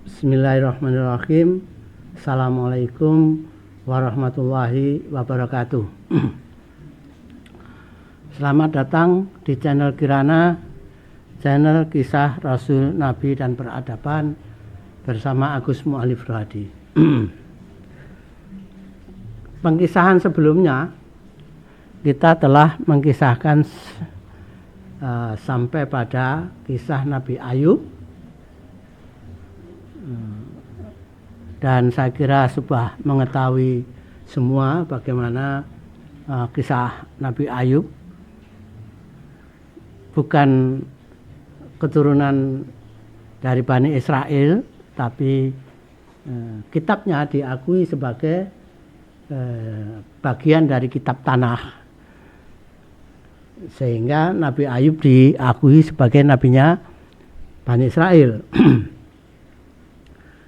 Bismillahirrahmanirrahim. Assalamualaikum warahmatullahi wabarakatuh. Selamat datang di channel Kirana, channel kisah Rasul, Nabi, dan peradaban bersama Agus Mu'alif Rohadi. Pengkisahan sebelumnya kita telah mengkisahkan sampai pada kisah Nabi Ayub. Dan saya kira sudah mengetahui semua bagaimana kisah Nabi Ayub bukan keturunan dari Bani Israel, tapi kitabnya diakui sebagai bagian dari kitab tanah, sehingga Nabi Ayub diakui sebagai nabinya Bani Israel.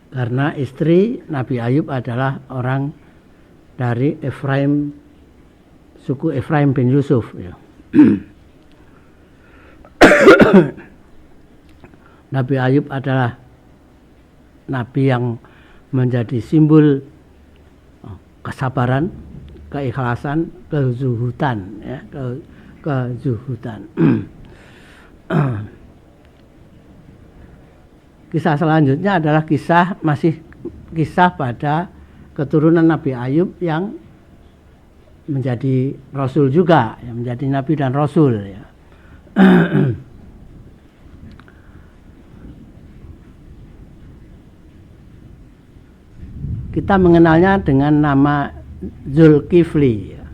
Karena istri Nabi Ayub adalah orang dari Efraim, suku Efraim bin Yusuf. Ya. Nabi Ayub adalah nabi yang menjadi simbol kesabaran, keikhlasan, kezuhudan. Ya, kezuhudan. Kisah selanjutnya adalah masih kisah pada keturunan Nabi Ayub yang menjadi Rasul juga, yang menjadi Nabi dan Rasul. Ya. Kita mengenalnya dengan nama Zulkifli. Ya.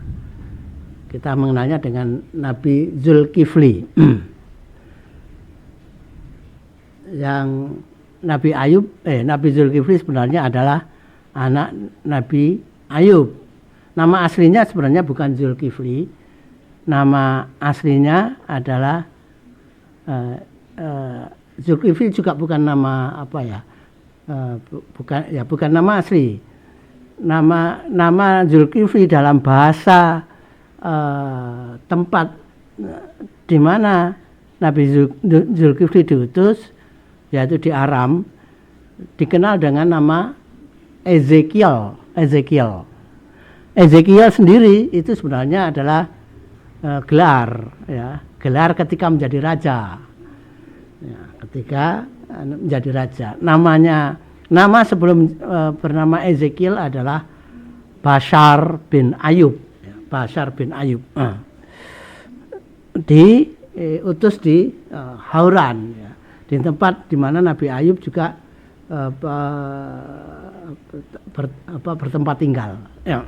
Kita mengenalnya dengan Nabi Zulkifli. Yang Nabi Zulkifli sebenarnya adalah anak Nabi Ayub. Nama aslinya sebenarnya bukan Zulkifli. Nama aslinya adalah Zulkifli juga bukan nama bukan nama asli. Nama Zulkifli dalam bahasa tempat di mana Nabi Zulkifli diutus, yaitu di Aram, dikenal dengan nama Ezekiel. Ezekiel sendiri itu sebenarnya adalah gelar, ya, gelar ketika menjadi raja. Ya, ketika menjadi raja, nama sebelum bernama Ezekiel adalah Bashar bin Ayub. Ya, Bashar bin Ayub. Diutus di Hauran. Ya. Di tempat di mana Nabi Ayub juga bertempat tinggal. Ya.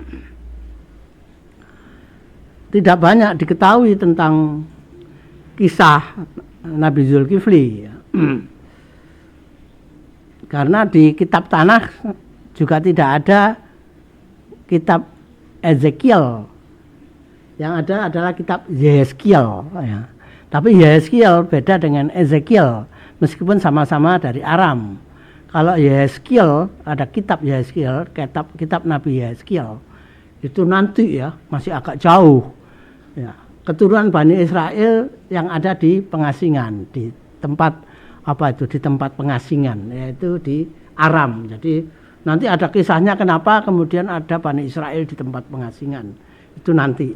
Tidak banyak diketahui tentang kisah Nabi Zulkifli. Ya. Karena di kitab tanah juga tidak ada kitab Ezekiel. Yang ada adalah kitab Yehezkiel. Ya. Tapi Yehezkiel beda dengan Ezekiel. Meskipun sama-sama dari Aram. Kalau Yehezkiel, ada kitab Yehezkiel, kitab Nabi Yehezkiel, itu nanti ya, masih agak jauh. Ya, keturunan Bani Israel yang ada di pengasingan, di tempat di tempat pengasingan, yaitu di Aram. Jadi nanti ada kisahnya kenapa kemudian ada Bani Israel di tempat pengasingan. Itu nanti.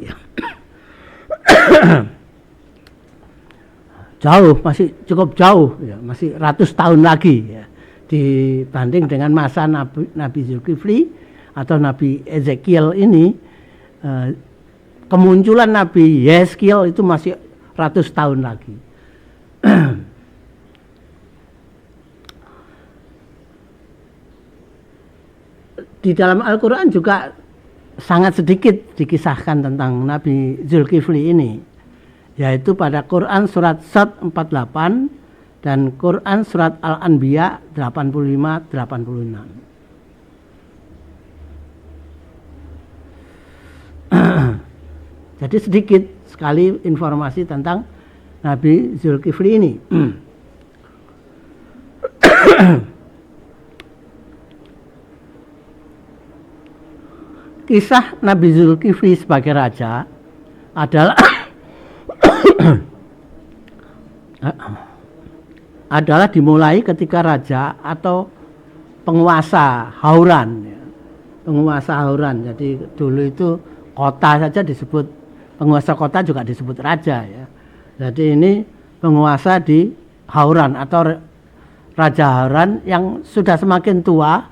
Jauh, masih cukup jauh, ya, masih ratus tahun lagi, ya, dibanding dengan masa Nabi Zulkifli atau Nabi Ezekiel ini. Kemunculan Nabi Yehezkiel itu masih ratus tahun lagi. Di dalam Al-Quran juga sangat sedikit dikisahkan tentang Nabi Zulkifli ini, yaitu pada Quran surat Sad 48 dan Quran surat Al-Anbiya 85-86. Jadi sedikit sekali informasi tentang Nabi Zulkifli ini. Kisah Nabi Zulkifli sebagai raja adalah adalah dimulai ketika raja atau penguasa Hauran. Ya. Penguasa Hauran. Jadi dulu itu kota saja disebut, penguasa kota juga disebut raja. Ya. Jadi ini penguasa di Hauran atau Raja Hauran yang sudah semakin tua,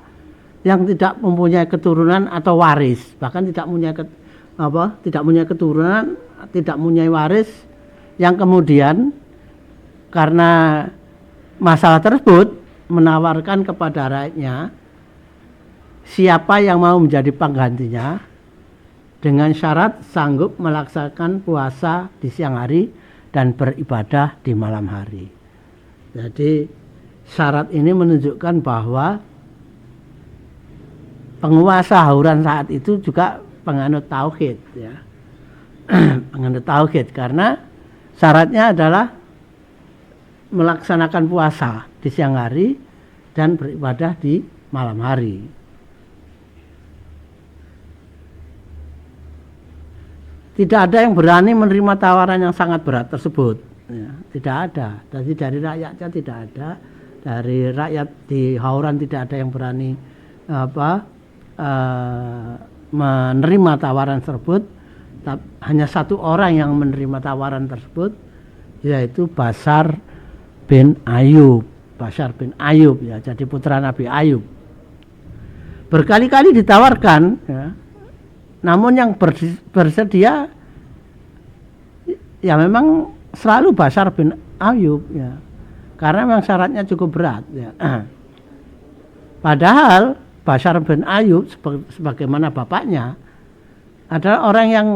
yang tidak mempunyai keturunan atau waris, bahkan tidak punya keturunan, tidak mempunyai waris, yang kemudian karena masalah tersebut menawarkan kepada rakyatnya siapa yang mau menjadi penggantinya dengan syarat sanggup melaksanakan puasa di siang hari dan beribadah di malam hari. Jadi syarat ini menunjukkan bahwa penguasa Hauran saat itu juga penganut tauhid, ya. Penganut tauhid, karena syaratnya adalah melaksanakan puasa di siang hari dan beribadah di malam hari. Tidak ada yang berani menerima tawaran yang sangat berat tersebut, ya, tidak ada. Jadi dari rakyatnya tidak ada, dari rakyat di Hauran tidak ada yang berani menerima tawaran tersebut. Hanya satu orang yang menerima tawaran tersebut, yaitu Bashar bin Ayub. Bashar bin Ayub, ya, jadi putra Nabi Ayub. Berkali-kali ditawarkan, ya, namun yang bersedia ya memang selalu Bashar bin Ayub, ya, karena memang syaratnya cukup berat, ya. Padahal Bashar bin Ayub sebagaimana bapaknya adalah orang yang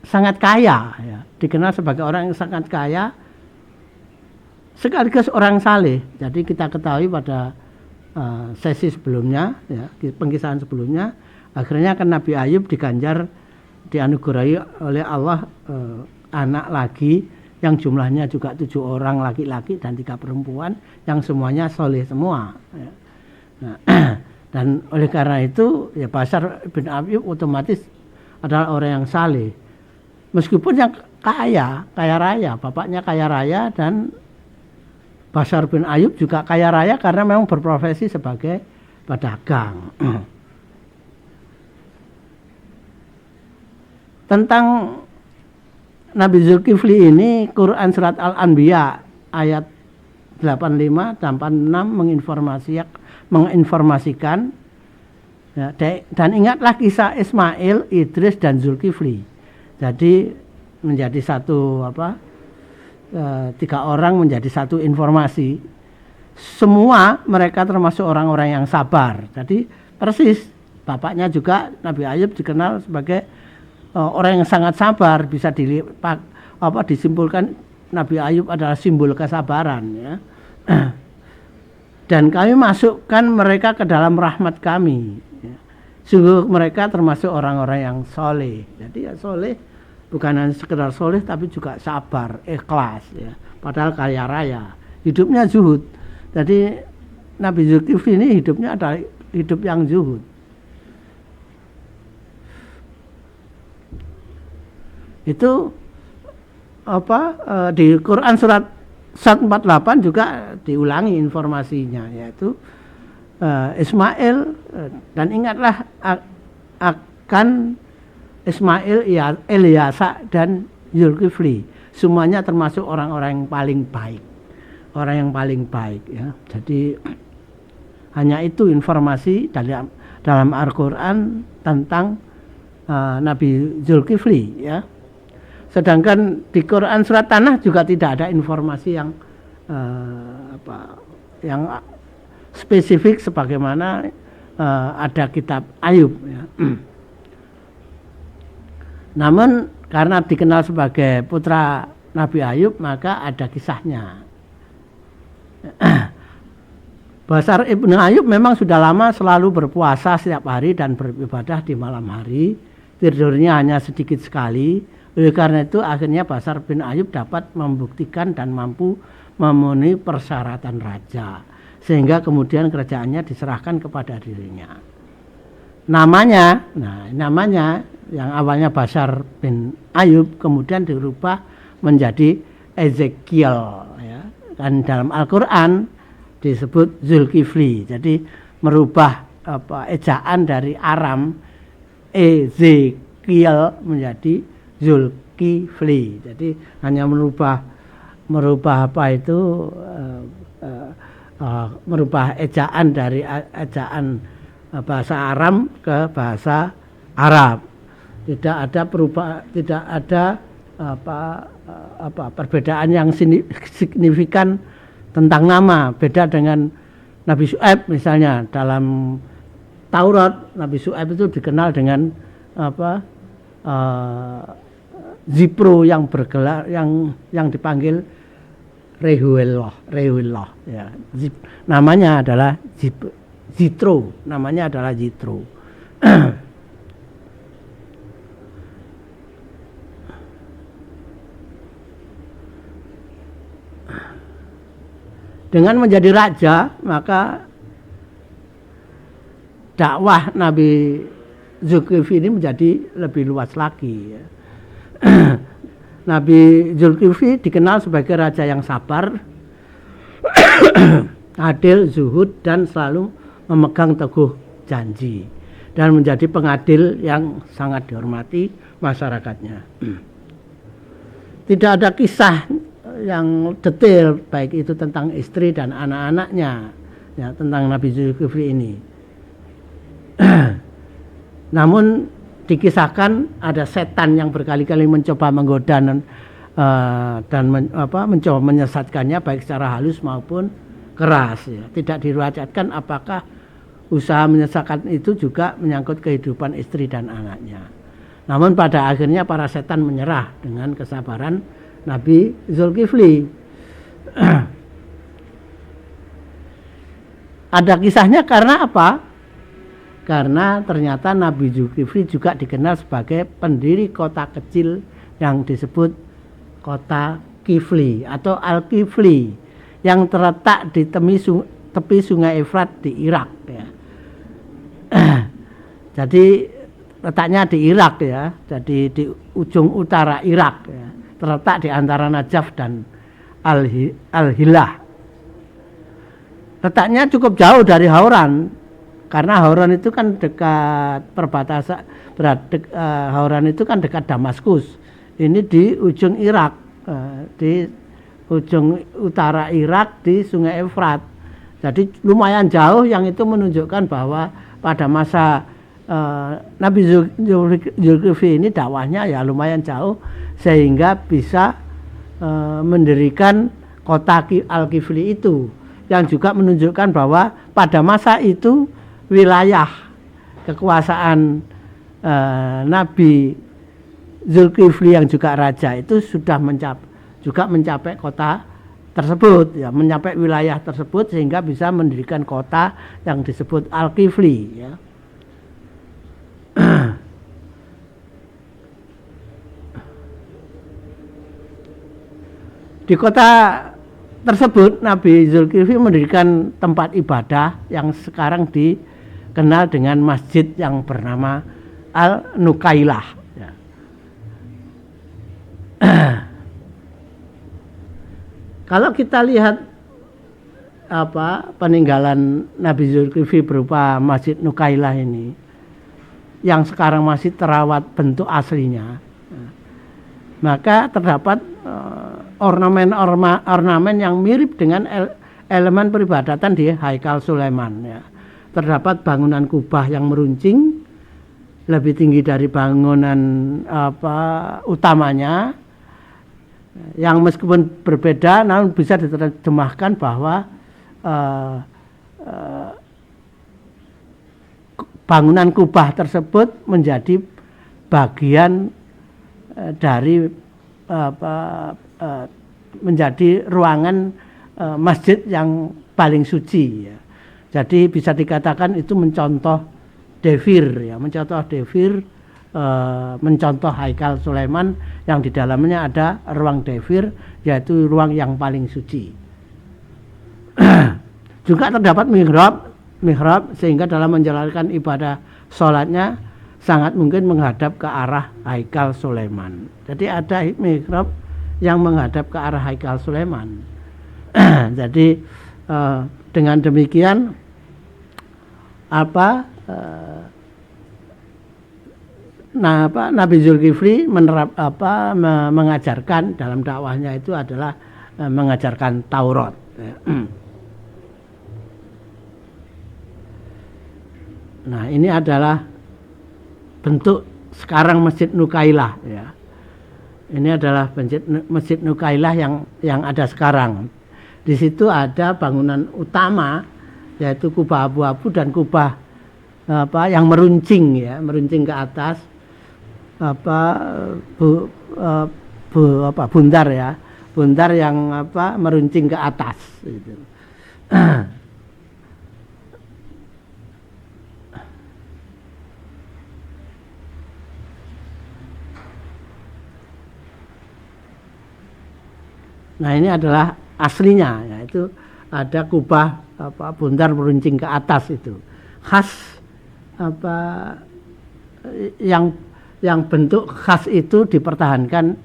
sangat kaya, ya, dikenal sebagai orang yang sangat kaya sekaligus orang saleh. Jadi kita ketahui pada sesi sebelumnya, ya, pengkisahan sebelumnya, akhirnya kan Nabi Ayub dianugerahi oleh Allah anak lagi yang jumlahnya juga 7 orang laki-laki dan 3 perempuan yang semuanya soleh semua, ya. Nah, dan oleh karena itu ya Bashar bin Ayub otomatis adalah orang yang saleh, meskipun yang kaya raya, bapaknya kaya raya, dan Bashar bin Ayub juga kaya raya karena memang berprofesi sebagai pedagang. Tentang Nabi Zulkifli ini, Quran surat Al-Anbiya ayat 85 dan 86 menginformasikan, ya, dan ingatlah kisah Ismail, Idris dan Zulkifli. Jadi menjadi satu 3 orang menjadi satu informasi. Semua mereka termasuk orang-orang yang sabar. Jadi persis bapaknya juga Nabi Ayub dikenal sebagai orang yang sangat sabar. Bisa disimpulkan Nabi Ayub adalah simbol kesabaran, ya. Dan kami masukkan mereka ke dalam rahmat kami, ya. Sungguh mereka termasuk orang-orang yang soleh. Jadi ya soleh bukan hanya sekedar soleh tapi juga sabar, ikhlas, ya. Padahal kaya raya, hidupnya zuhud. Jadi Nabi Zulkifli ini hidupnya adalah hidup yang zuhud. Itu di Quran surat 148 juga diulangi informasinya, yaitu Ismail, dan ingatlah akan Ismail, Ilyasa dan Zulkifli, semuanya termasuk orang-orang yang paling baik, orang yang paling baik, ya. Jadi hanya itu informasi dalam Al-Quran tentang Nabi Zulkifli, ya. Sedangkan di Quran surat Tanah juga tidak ada informasi yang yang spesifik sebagaimana ada kitab Ayub, ya. Namun karena dikenal sebagai putra Nabi Ayub, maka ada kisahnya. Bashar ibn Ayub memang sudah lama selalu berpuasa setiap hari dan beribadah di malam hari. Tidurnya hanya sedikit sekali. Oleh karena itu akhirnya Bashar bin Ayub dapat membuktikan dan mampu memenuhi persyaratan raja, sehingga kemudian kerajaannya diserahkan kepada dirinya. Namanya yang awalnya Bashar bin Ayub kemudian dirubah menjadi Ezekiel, ya. Dan dalam Al-Quran disebut Zulkifli. Jadi merubah ejaan dari Aram Ezekiel menjadi Zulkifli. Jadi hanya merubah merubah ejaan dari ejaan bahasa Aram ke bahasa Arab. Tidak ada perbedaan yang signifikan tentang nama. Beda dengan Nabi Syuaib misalnya, dalam Taurat Nabi Syuaib itu dikenal dengan Zipro yang bergelar yang dipanggil Rehuillah ya. Namanya adalah Zitro, namanya adalah Zitro. Dengan menjadi raja, maka dakwah Nabi Zulkifli ini menjadi lebih luas lagi. Nabi Zulkifli dikenal sebagai raja yang sabar, adil, zuhud, dan selalu memegang teguh janji, dan menjadi pengadil yang sangat dihormati masyarakatnya. Tidak ada kisah yang detail baik itu tentang istri dan anak-anaknya ya, tentang Nabi Zulkifli ini. Namun dikisahkan ada setan yang berkali-kali mencoba menggoda dan mencoba menyesatkannya baik secara halus maupun keras ya. Tidak diriwayatkan apakah usaha menyesatkan itu juga menyangkut kehidupan istri dan anaknya. Namun pada akhirnya para setan menyerah dengan kesabaran Nabi Zulkifli. Ada kisahnya karena apa? Karena ternyata Nabi Zulkifli juga dikenal sebagai pendiri kota kecil yang disebut kota Kifli atau Al-Kifli yang terletak di tepi sungai Efrat di Irak ya. Jadi letaknya di Irak ya, jadi di ujung utara Irak ya. Terletak di antara Najaf dan Al-Hilah. Letaknya cukup jauh dari Hauran, karena Hauran itu kan dekat perbatasan, Hauran itu kan dekat Damaskus. Ini di ujung Irak, di ujung utara Irak di Sungai Efrat. Jadi lumayan jauh, yang itu menunjukkan bahwa pada masa Nabi Zulkifli ini dakwahnya ya lumayan jauh, sehingga bisa mendirikan kota Al-Kifli itu, yang juga menunjukkan bahwa pada masa itu wilayah kekuasaan Nabi Zulkifli yang juga raja itu sudah mencapai kota tersebut ya, mencapai wilayah tersebut, sehingga bisa mendirikan kota yang disebut Al-Kifli ya. Di kota tersebut Nabi Zulkifli mendirikan tempat ibadah yang sekarang dikenal dengan masjid yang bernama Al-Nukailah ya. Kalau kita lihat peninggalan Nabi Zulkifli berupa Masjid Nukailah ini, yang sekarang masih terawat bentuk aslinya, maka terdapat ornamen yang mirip dengan elemen peribadatan di Haikal Sulaiman ya. Terdapat bangunan kubah yang meruncing lebih tinggi dari bangunan utamanya, yang meskipun berbeda namun bisa diterjemahkan bahwa bangunan kubah tersebut menjadi bagian dari menjadi ruangan masjid yang paling suci ya. Jadi bisa dikatakan itu mencontoh Devir ya, mencontoh Haikal Sulaiman yang di dalamnya ada ruang Devir, yaitu ruang yang paling suci. Juga terdapat mihrab sehingga dalam menjalankan ibadah sholatnya sangat mungkin menghadap ke arah Haikal Sulaiman. Jadi ada mihrab yang menghadap ke arah Haikal Sulaiman. Jadi dengan demikian Nabi Zulkifli mengajarkan dalam dakwahnya itu adalah mengajarkan Taurat. Nah, ini adalah bentuk sekarang Masjid Nukailah, ya. Ini adalah Masjid Nukailah yang ada sekarang. Di situ ada bangunan utama, yaitu kubah abu-abu dan kubah yang meruncing, ya, meruncing ke atas, bundar, ya, bundar yang meruncing ke atas. Gitu. Nah, ini adalah aslinya, yaitu ada kubah bundar meruncing ke atas itu. Khas yang bentuk khas itu dipertahankan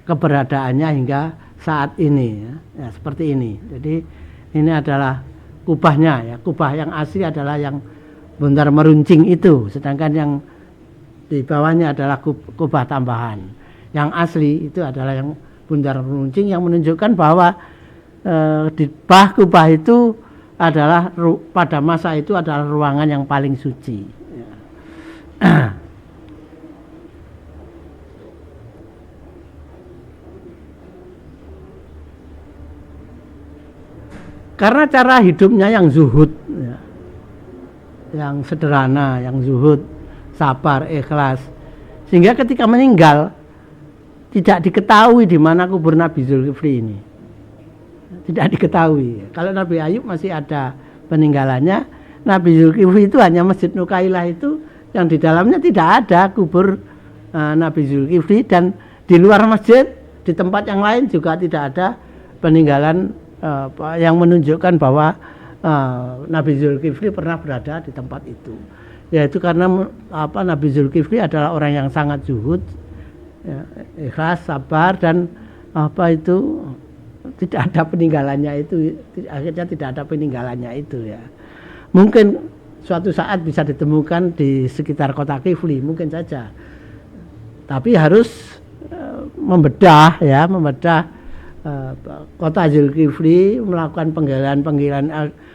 keberadaannya hingga saat ini, ya, seperti ini. Jadi ini adalah kubahnya, ya. Kubah yang asli adalah yang bundar meruncing itu, sedangkan yang di bawahnya adalah kubah tambahan. Yang asli itu adalah yang bundar meruncing, yang menunjukkan bahwa di bawah kubah itu adalah pada masa itu adalah ruangan yang paling suci. Karena cara hidupnya yang zuhud, ya, yang sederhana, yang zuhud, sabar, ikhlas, sehingga ketika meninggal tidak diketahui di mana kubur Nabi Zulkifli ini. Tidak diketahui. Kalau Nabi Ayub masih ada peninggalannya, Nabi Zulkifli itu hanya Masjid Nukailah itu yang di dalamnya tidak ada kubur Nabi Zulkifli, dan di luar masjid di tempat yang lain juga tidak ada peninggalan yang menunjukkan bahwa Nabi Zulkifli pernah berada di tempat itu. Yaitu karena Nabi Zulkifli adalah orang yang sangat zuhud, ya, ikhlas, sabar, dan tidak ada peninggalannya itu, akhirnya tidak ada peninggalannya itu, ya. Mungkin suatu saat bisa ditemukan di sekitar kota Kifli, mungkin saja, tapi harus membedah kota Zulkifli, melakukan penggalian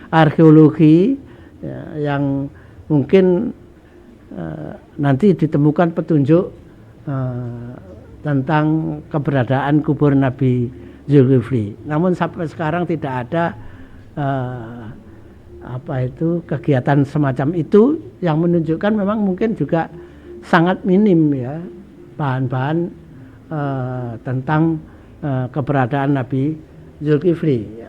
arkeologi, ya, yang mungkin nanti ditemukan petunjuk tentang keberadaan kubur Nabi Zulkifli. Namun sampai sekarang tidak ada kegiatan semacam itu, yang menunjukkan memang mungkin juga sangat minim, ya, bahan-bahan tentang keberadaan Nabi Zulkifli, ya.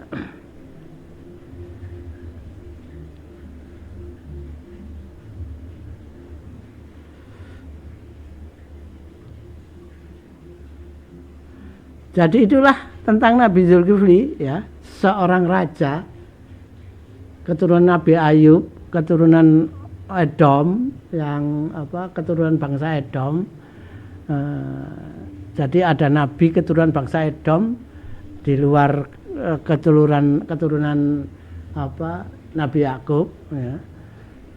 Jadi itulah tentang Nabi Zulkifli, ya, seorang raja keturunan Nabi Ayub, keturunan Edom, yang keturunan bangsa Edom. Jadi ada nabi keturunan bangsa Edom di luar keturunan Nabi Yakub, ya.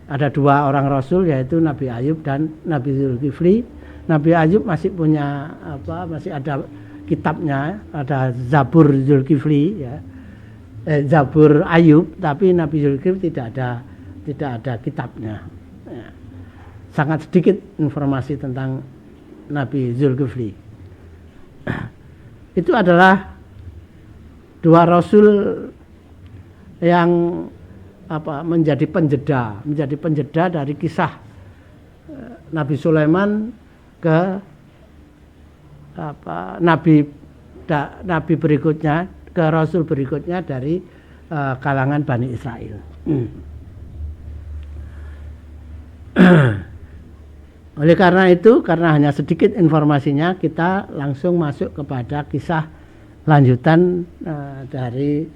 Ada dua orang rasul, yaitu Nabi Ayub dan Nabi Zulkifli. Nabi Ayub masih punya masih ada kitabnya, ada Zabur Zulkifli, ya, Zabur Ayub, tapi Nabi Zulkifli tidak ada kitabnya, ya. Sangat sedikit informasi tentang Nabi Zulkifli. Itu adalah dua rasul yang menjadi penjeda dari kisah Nabi Sulaiman ke nabi berikutnya, ke rasul berikutnya dari kalangan Bani Israel. Oleh karena itu, karena hanya sedikit informasinya, kita langsung masuk kepada kisah lanjutan dari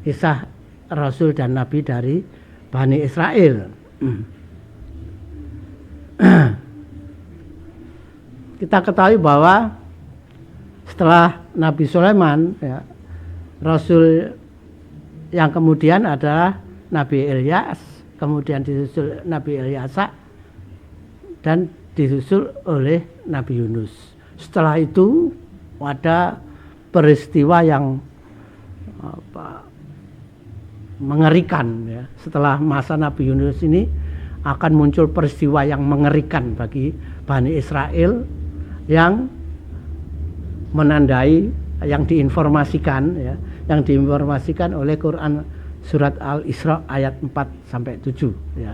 kisah rasul dan nabi dari Bani Israel. Kita ketahui bahwa setelah Nabi Sulaiman, ya, Rasul yang kemudian adalah Nabi Ilyas, kemudian disusul Nabi Ilyasa, dan disusul oleh Nabi Yunus. Setelah itu ada peristiwa yang mengerikan ya. Setelah masa Nabi Yunus ini akan muncul peristiwa yang mengerikan bagi Bani Israel yang menandai, yang diinformasikan ya, yang diinformasikan oleh Quran surat Al-Isra ayat 4 sampai 7 ya.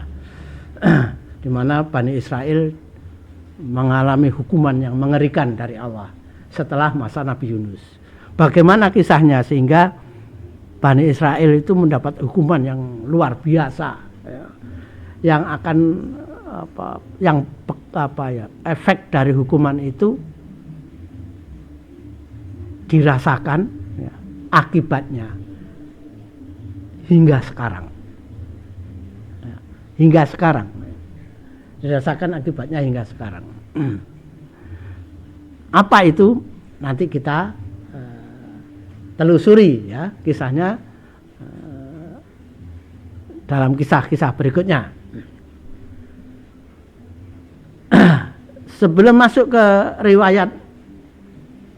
Di mana Bani Israel mengalami hukuman yang mengerikan dari Allah setelah masa Nabi Yunus. Bagaimana kisahnya sehingga Bani Israel itu mendapat hukuman yang luar biasa ya, yang akan efek dari hukuman itu dirasakan ya, akibatnya hingga sekarang ya, hingga sekarang dirasakan akibatnya hingga sekarang. Apa itu nanti kita telusuri ya kisahnya dalam kisah-kisah berikutnya. Sebelum masuk ke riwayat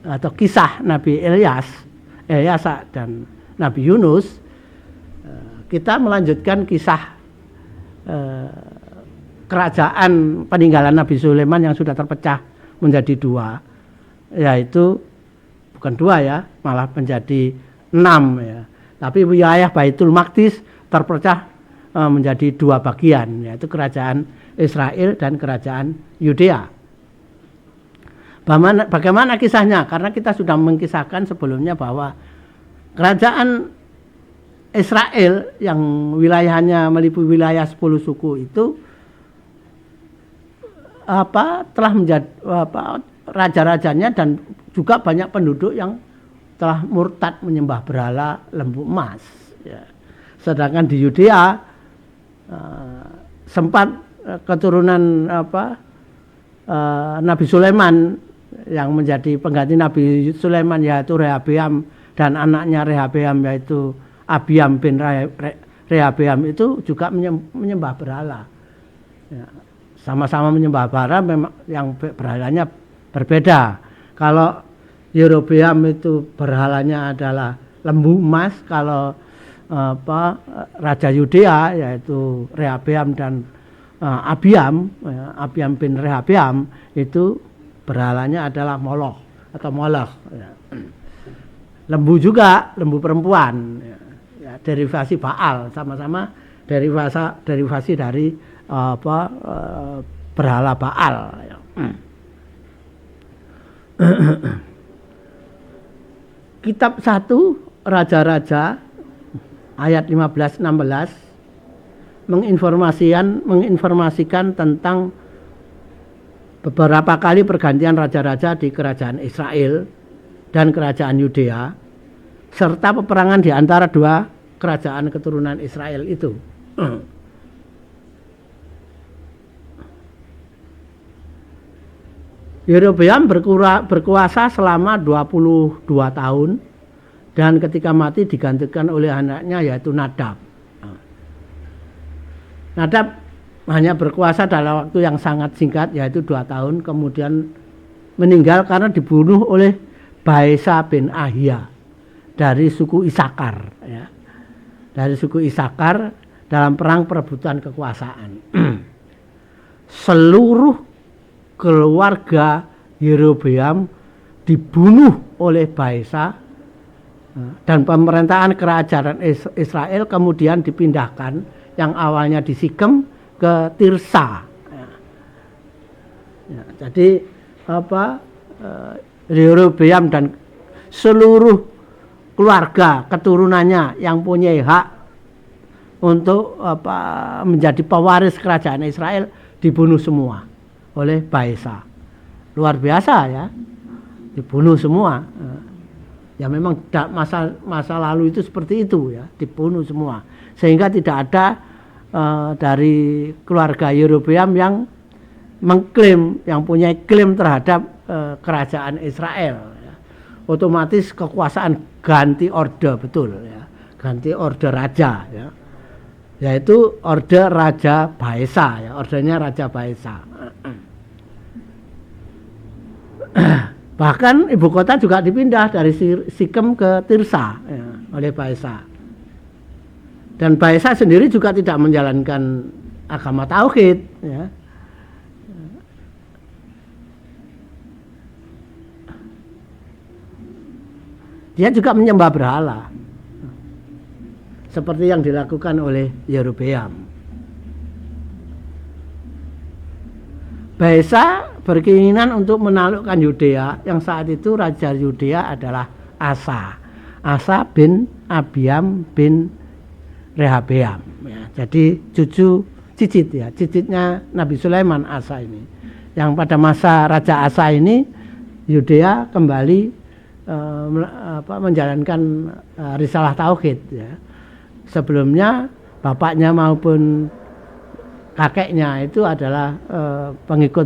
atau kisah Nabi Ilyas dan Nabi Yunus, kita melanjutkan kisah kerajaan peninggalan Nabi Sulaiman yang sudah terpecah menjadi dua, yaitu bukan dua ya, malah menjadi 6 ya. Tapi wilayah Baitul Maqdis terpecah menjadi dua bagian, yaitu kerajaan Israel dan kerajaan Yudea. Bagaimana kisahnya? Karena kita sudah mengkisahkan sebelumnya bahwa kerajaan Israel yang wilayahnya meliputi wilayah 10 suku itu telah menjadi raja-rajanya dan juga banyak penduduk yang telah murtad menyembah berhala lembu emas ya. Sedangkan di Yudea sempat keturunan Nabi Sulaiman yang menjadi pengganti Nabi Sulaiman, yaitu Rehabeam, dan anaknya Rehabeam yaitu Abiam bin Rehabeam itu juga menyembah berhala ya. Sama-sama menyembah berhala, memang yang berhalanya berbeda. Kalau Yerobeam itu berhalanya adalah lembu emas, kalau Raja Yudea yaitu Rehabeam dan Abiam bin Rehabeam itu berhalanya adalah Moloch atau Moloch ya. Lembu juga, lembu perempuan ya, derivasi Baal, sama-sama derivasi dari berhala Baal ya. Kitab 1 Raja-Raja ayat 15-16 menginformasikan tentang beberapa kali pergantian raja-raja di kerajaan Israel dan kerajaan Yudea, serta peperangan di antara dua kerajaan keturunan Israel itu. Yerobeam berkuasa selama 22 tahun dan ketika mati digantikan oleh anaknya yaitu Nadab. Nadab hanya berkuasa dalam waktu yang sangat singkat yaitu 2 tahun, kemudian meninggal karena dibunuh oleh Baesa bin Ahia dari suku Isakar ya. Dari suku Isakar dalam perang perebutan kekuasaan. Seluruh keluarga Yerobeam dibunuh oleh Baesa dan pemerintahan kerajaan Israel kemudian dipindahkan yang awalnya di Sikem ke Tirsa. Ya, jadi Yerobeam dan seluruh keluarga keturunannya yang punya hak untuk menjadi pewaris kerajaan Israel dibunuh semua oleh Baesa. Luar biasa ya, dibunuh semua. Ya memang masa lalu itu seperti itu ya, dibunuh semua. Sehingga tidak ada dari keluarga Yerobeam yang mengklaim, yang punya klaim terhadap kerajaan Israel ya. Otomatis kekuasaan ganti orde, betul ya, ganti orde raja, ya, yaitu orde Raja Baesa, ya, ordenya Raja Baesa. Bahkan ibu kota juga dipindah dari Sikhem ke Tirsa, ya, oleh Baesa. Dan Baesa sendiri juga tidak menjalankan agama tauhid, ya. Dia juga menyembah berhala, seperti yang dilakukan oleh Yerobeam. Baesa berkeinginan untuk menaklukkan Yudea, yang saat itu raja Yudea adalah Asa. Asa bin Abiam bin Rehabeam. Ya, jadi cicitnya Nabi Sulaiman Asa ini. Yang pada masa Raja Asa ini Yudea kembali menjalankan risalah tauhid, ya. Sebelumnya bapaknya maupun kakeknya itu adalah pengikut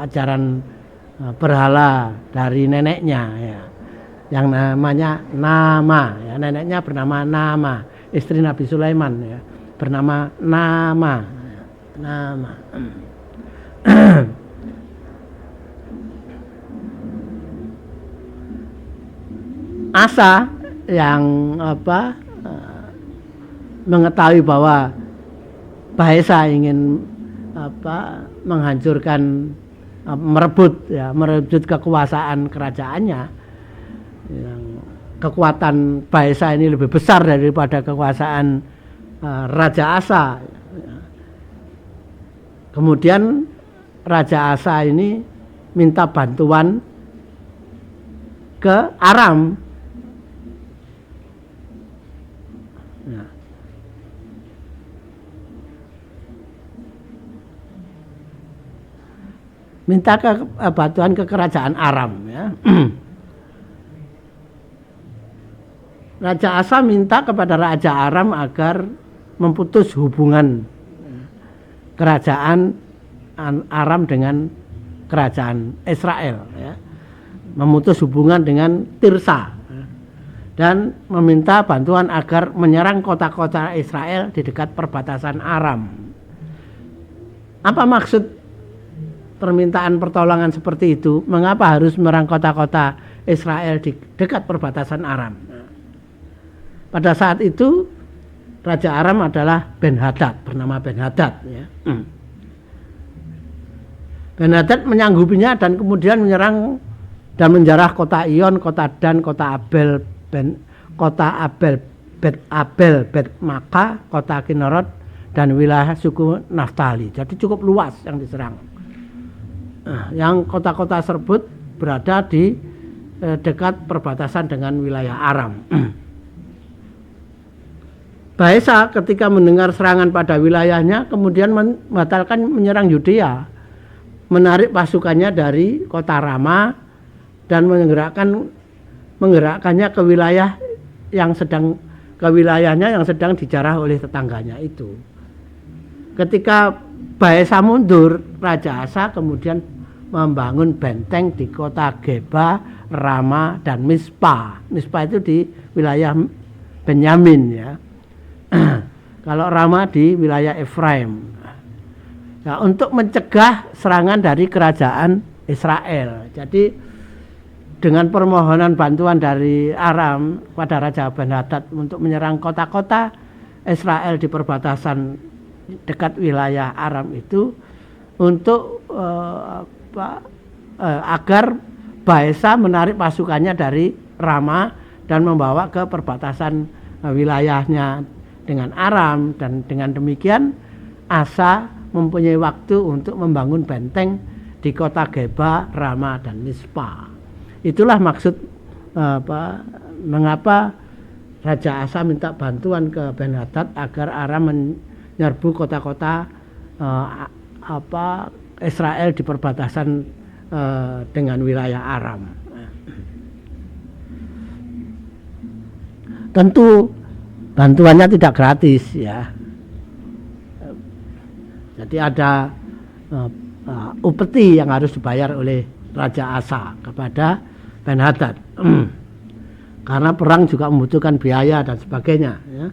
ajaran berhala dari neneknya, ya, yang namanya Nama, ya. Neneknya bernama Nama, istri Nabi Sulaiman, ya, bernama Nama, ya. Nama. Asa yang mengetahui bahwa Baesa ingin menghancurkan, merebut kekuasaan kerajaannya, yang kekuatan Baesa ini lebih besar daripada kekuasaan Raja Asa. Kemudian Raja Asa ini minta bantuan ke Aram. Minta bantuan ke kerajaan Aram, ya. Raja Asa minta kepada Raja Aram agar memutus hubungan kerajaan Aram dengan kerajaan Israel, ya. Memutus hubungan dengan Tirsa, dan meminta bantuan agar menyerang kota-kota Israel di dekat perbatasan Aram. Apa maksud permintaan pertolongan seperti itu? Mengapa harus menyerang kota-kota Israel di dekat perbatasan Aram? Pada saat itu Raja Aram adalah Ben-Hadad, bernama Ben-Hadad, ya. Ben-Hadad menyanggupinya dan kemudian menyerang dan menjarah kota Iyon, kota Dan, kota Abel, Bet Abel, Bet Maka, kota Kinerot, dan wilayah suku Naftali. Jadi cukup luas yang diserang. Yang kota-kota tersebut berada di dekat perbatasan dengan wilayah Aram. Baesa ketika mendengar serangan pada wilayahnya kemudian membatalkan menyerang Yudea, menarik pasukannya dari kota Rama dan menggerakkannya ke wilayahnya yang sedang dijarah oleh tetangganya itu. Ketika Baesa mundur, Raja Asa kemudian membangun benteng di kota Geba, Rama, dan Mispa. Mispa itu di wilayah Benyamin, ya. Kalau Rama di wilayah Efraim. Nah, untuk mencegah serangan dari kerajaan Israel. Jadi dengan permohonan bantuan dari Aram pada Raja Ben-Hadad untuk menyerang kota-kota Israel di perbatasan dekat wilayah Aram itu, untuk agar Baesa menarik pasukannya dari Rama dan membawa ke perbatasan wilayahnya dengan Aram, dan dengan demikian Asa mempunyai waktu untuk membangun benteng di kota Geba, Rama, dan Mispa. Itulah maksud mengapa Raja Asa minta bantuan ke Ben-Hadad agar Aram menyerbu kota-kota Israel di perbatasan dengan wilayah Aram. Tentu bantuannya tidak gratis, ya. Jadi ada upeti yang harus dibayar oleh Raja Asa kepada Ben-Hadad. karena perang juga membutuhkan biaya dan sebagainya, ya.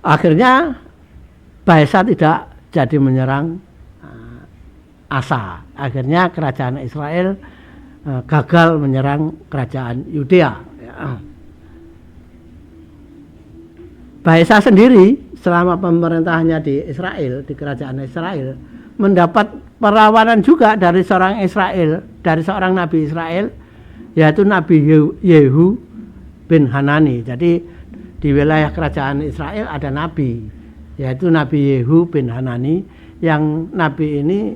Akhirnya Baesa tidak jadi menyerang Asa. Akhirnya kerajaan Israel gagal menyerang kerajaan Yudea, ya. Baesa sendiri selama pemerintahannya di Israel, di kerajaan Israel, mendapat perlawanan juga dari seorang Nabi Israel, yaitu Nabi Yehu bin Hanani. Jadi di wilayah kerajaan Israel ada nabi, yaitu Nabi Yehu bin Hanani, yang nabi ini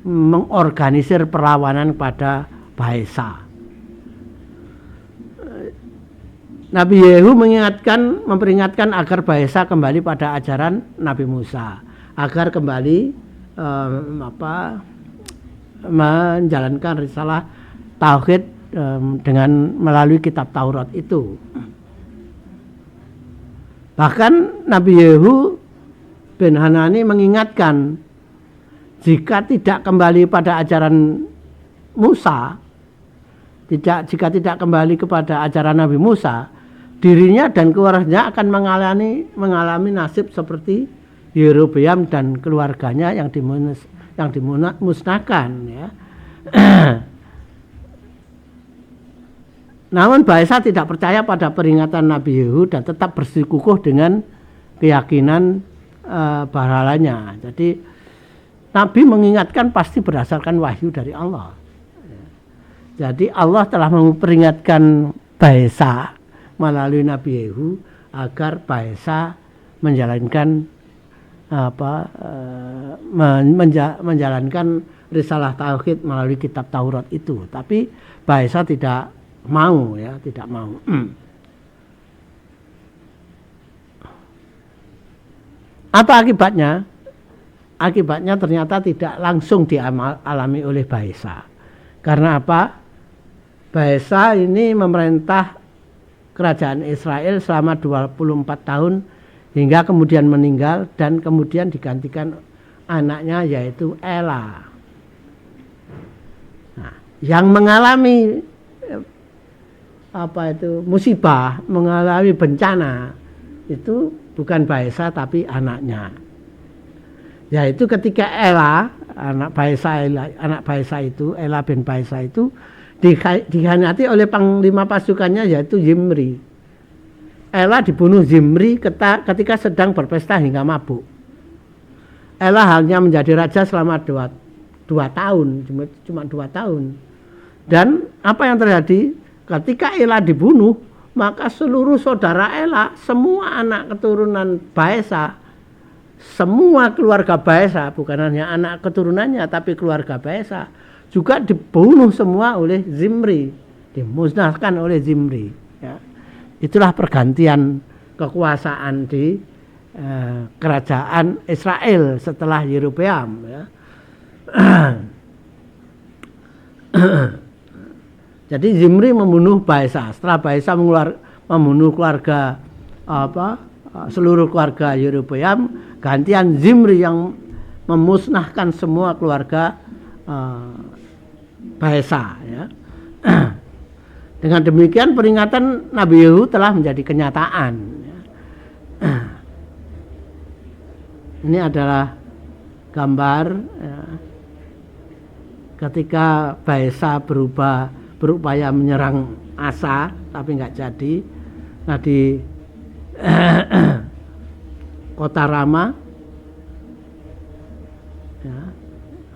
mengorganisir perlawanan kepada Baesa. Nabi Yehu memperingatkan agar Baesa kembali pada ajaran Nabi Musa, agar kembali menjalankan risalah tauhid dengan melalui kitab Taurat itu. Bahkan Nabi Yehu bin Hanani mengingatkan, jika tidak kembali pada ajaran Musa, jika tidak kembali kepada ajaran Nabi Musa, dirinya dan keluarganya akan mengalami nasib seperti Yerobeam dan keluarganya yang dimusnahkan, ya. Namun Baesa tidak percaya pada peringatan Nabi Yehu dan tetap bersikukuh dengan keyakinan berhalanya. Jadi Nabi mengingatkan pasti berdasarkan wahyu dari Allah. Jadi Allah telah memperingatkan Baesa melalui Nabi Yehu agar Baesa menjalankan menjalankan risalah tauhid melalui kitab Taurat itu. Tapi Baesa tidak mau, ya, tidak mau. Apa akibatnya? Akibatnya ternyata tidak langsung dialami oleh Baesa. Karena apa? Baesa ini memerintah kerajaan Israel selama 24 tahun hingga kemudian meninggal dan kemudian digantikan anaknya, yaitu Ela. Nah, yang mengalami musibah, mengalami bencana itu bukan Baesa tapi anaknya. Yaitu ketika Ela bin Baesa itu dikhianati oleh panglima pasukannya, yaitu Zimri. Ela dibunuh Zimri ketika sedang berpesta hingga mabuk. Ela hanya menjadi raja selama 2 tahun, cuma 2 tahun. Dan apa yang terjadi? Ketika Ela dibunuh, maka seluruh saudara Ela, semua anak keturunan Baesa, semua keluarga Baesa, bukan hanya anak keturunannya tapi keluarga Baesa, juga dibunuh semua oleh Zimri, dimusnahkan oleh Zimri, ya. Itulah pergantian kekuasaan di kerajaan Israel setelah Yerobeam, ya. Jadi Zimri membunuh Baesa. Setelah Baesa membunuh keluarga seluruh keluarga Yerobeam, gantian Zimri yang memusnahkan semua keluarga Baesa, ya. Dengan demikian peringatan Nabi Yehu telah menjadi kenyataan, ya. Ini adalah gambar, ya, ketika Baesa berupaya menyerang Asa tapi nggak jadi. Nah, di kota Rama, ya,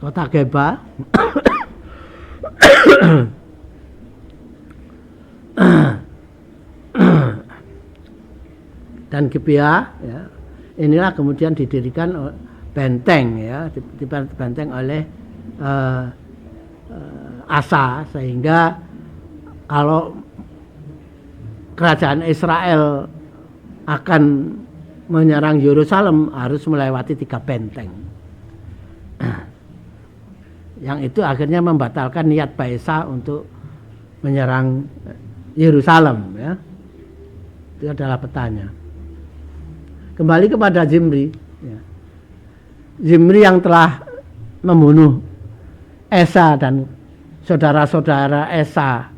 kota Geba, dan Gibeah, ya, inilah kemudian didirikan benteng, ya, benteng oleh Asa, sehingga kalau kerajaan Israel akan menyerang Yerusalem harus melewati 3 benteng. Yang itu akhirnya membatalkan niat Baesa untuk menyerang Yerusalem, ya. Itu adalah petanya. Kembali kepada Zimri, ya. Zimri yang telah membunuh Esa dan saudara-saudara Esa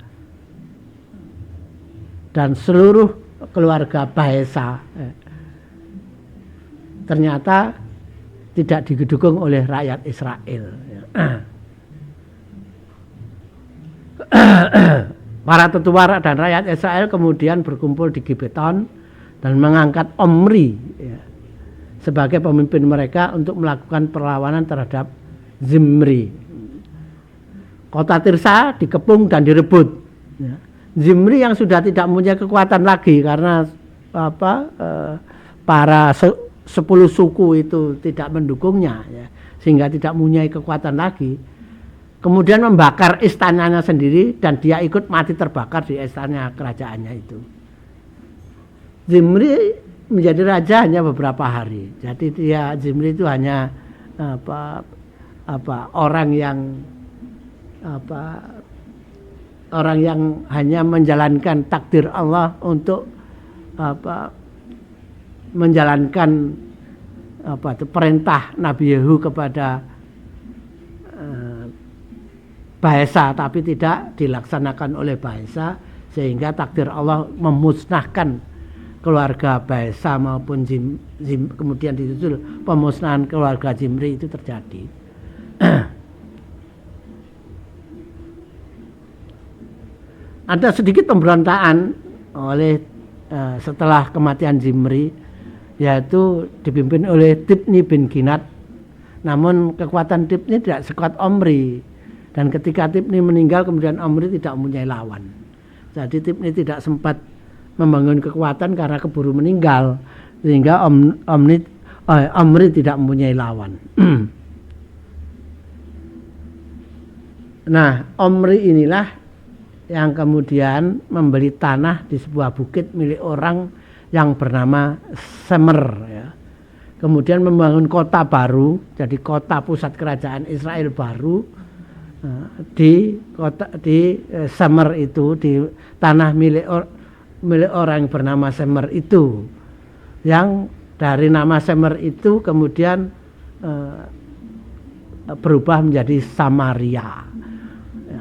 dan seluruh keluarga Baesa ternyata tidak didukung oleh rakyat Israel. Para tetua dan rakyat Israel kemudian berkumpul di Gibeton dan mengangkat Omri sebagai pemimpin mereka untuk melakukan perlawanan terhadap Zimri. Kota Tirsa dikepung dan direbut. Zimri yang sudah tidak punya kekuatan lagi karena para 10 suku itu tidak mendukungnya, sehingga tidak mempunyai kekuatan lagi. Kemudian membakar istananya sendiri dan dia ikut mati terbakar di istana kerajaannya itu. Zimri menjadi raja hanya beberapa hari. Jadi Zimri itu hanya orang yang hanya menjalankan takdir Allah untuk menjalankan perintah Nabi Yehu kepada Baesa, tapi tidak dilaksanakan oleh Baesa, sehingga takdir Allah memusnahkan keluarga Baesa maupun kemudian disusul pemusnahan keluarga Zimri itu terjadi. Ada sedikit pemberontakan oleh setelah kematian Zimri, yaitu dipimpin oleh Tibni bin Ginat. Namun kekuatan Tibni tidak sekuat Omri, dan ketika Tibni meninggal kemudian Omri tidak mempunyai lawan. Jadi Tibni tidak sempat membangun kekuatan karena keburu meninggal, sehingga Omri tidak mempunyai lawan. Nah, Omri inilah yang kemudian membeli tanah di sebuah bukit milik orang yang bernama Semer, ya. Kemudian membangun kota baru, jadi kota pusat kerajaan Israel baru di Semer itu, di tanah milik orang yang bernama Semer itu, yang dari nama Semer itu kemudian berubah menjadi Samaria.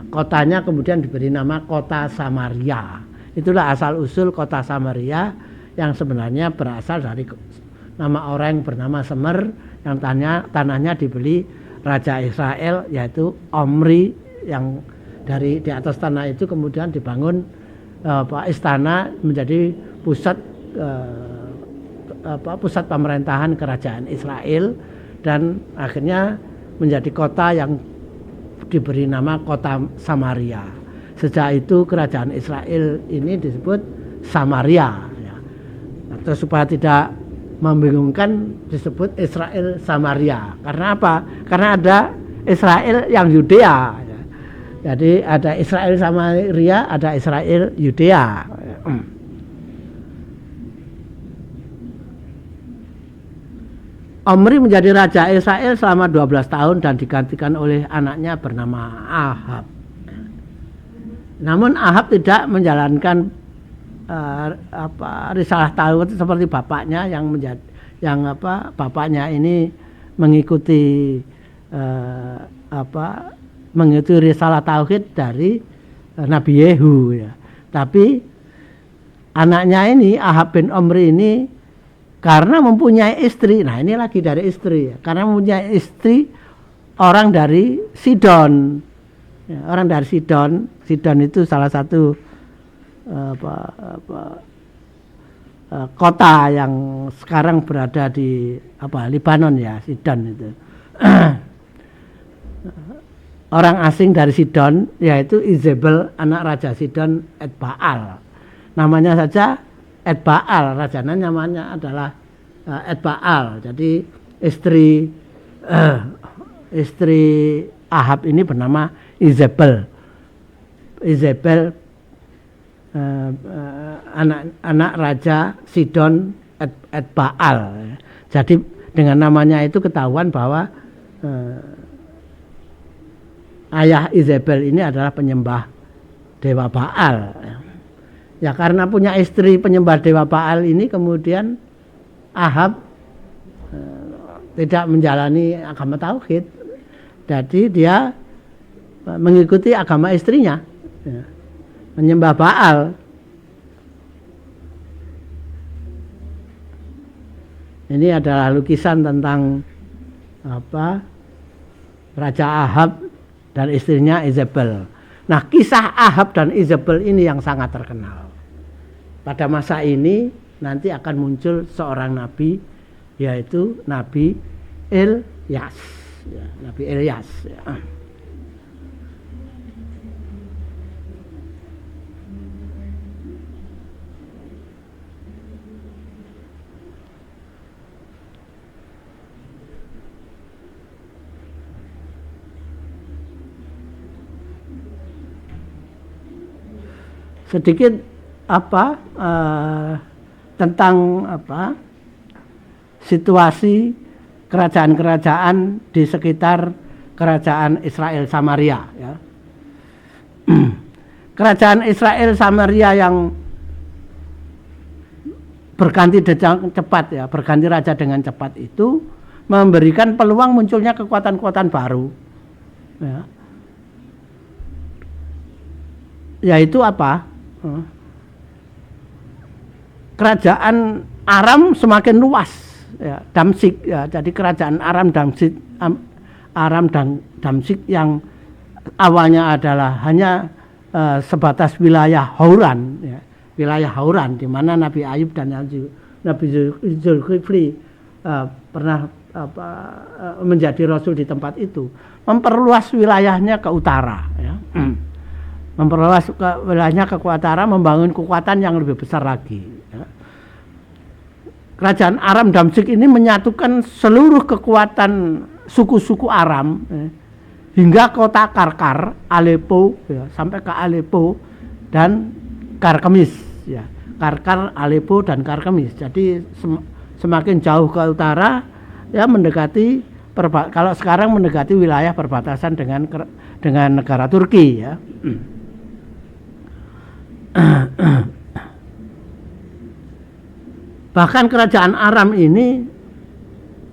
Kotanya kemudian diberi nama kota Samaria. Itulah asal usul kota Samaria, yang sebenarnya berasal dari nama orang yang bernama Semer, yang tanahnya dibeli Raja Israel, yaitu Omri, yang di atas tanah itu kemudian dibangun istana menjadi pusat pemerintahan kerajaan Israel, dan akhirnya menjadi kota yang diberi nama kota Samaria. Sejak itu kerajaan Israel ini disebut Samaria, ya. Atau supaya tidak membingungkan disebut Israel Samaria. Karena apa? Karena ada Israel yang Yudea, ya. Jadi ada Israel Samaria, ada Israel Yudea. Omri menjadi raja Israel selama 12 tahun dan digantikan oleh anaknya bernama Ahab. Namun Ahab tidak menjalankan risalah Taurat seperti bapaknya bapaknya ini mengikuti risalah tauhid dari Nabi Yehu, ya. Tapi anaknya ini Ahab bin Omri ini karena mempunyai istri, nah ini lagi dari istri, ya. Karena mempunyai istri orang dari Sidon, ya, orang dari Sidon. Sidon itu salah satu kota yang sekarang berada di Libanon, ya, Sidon itu. Orang asing dari Sidon, yaitu Izebel, anak Raja Sidon Etbaal. Namanya saja Etbaal, rajanya namanya adalah Etbaal. Jadi istri Ahab ini bernama Izebel. Izebel anak Raja Sidon Etbaal. Jadi dengan namanya itu ketahuan bahwa ayah Izebel ini adalah penyembah dewa Baal. Ya, karena punya istri penyembah dewa Baal ini, kemudian Ahab tidak menjalani agama tauhid. Jadi dia mengikuti agama istrinya, ya, menyembah Baal. Ini adalah lukisan tentang Raja Ahab dan istrinya Izebel. Nah, kisah Ahab dan Izebel ini yang sangat terkenal. Pada masa ini nanti akan muncul seorang nabi, yaitu Nabi Ilyas. Ya, Nabi Ilyas. Ya. Sedikit tentang situasi kerajaan-kerajaan di sekitar kerajaan Israel Samaria, ya. Kerajaan Israel Samaria yang berganti dengan cepat, ya, berganti raja dengan cepat itu memberikan peluang munculnya kekuatan-kekuatan baru, ya. Yaitu kerajaan Aram semakin luas, ya, Damsyik, ya. Jadi kerajaan Aram dan Damsyik yang awalnya adalah hanya sebatas wilayah Hauran, ya, wilayah Hauran di mana Nabi Ayub dan Nabi Zulkifli pernah menjadi rasul di tempat itu, memperluas wilayahnya ke utara, ya. Memperluas wilayahnya ke utara, membangun kekuatan yang lebih besar lagi, ya. Kerajaan Aram Damsyik ini menyatukan seluruh kekuatan suku-suku Aram, ya, hingga kota Karkar, Aleppo, ya, sampai ke Aleppo dan Karkemis, ya. Karkar, Aleppo dan Karkemis. Jadi semakin jauh ke utara, ya, mendekati kalau sekarang mendekati wilayah perbatasan dengan negara Turki, ya. Bahkan kerajaan Aram ini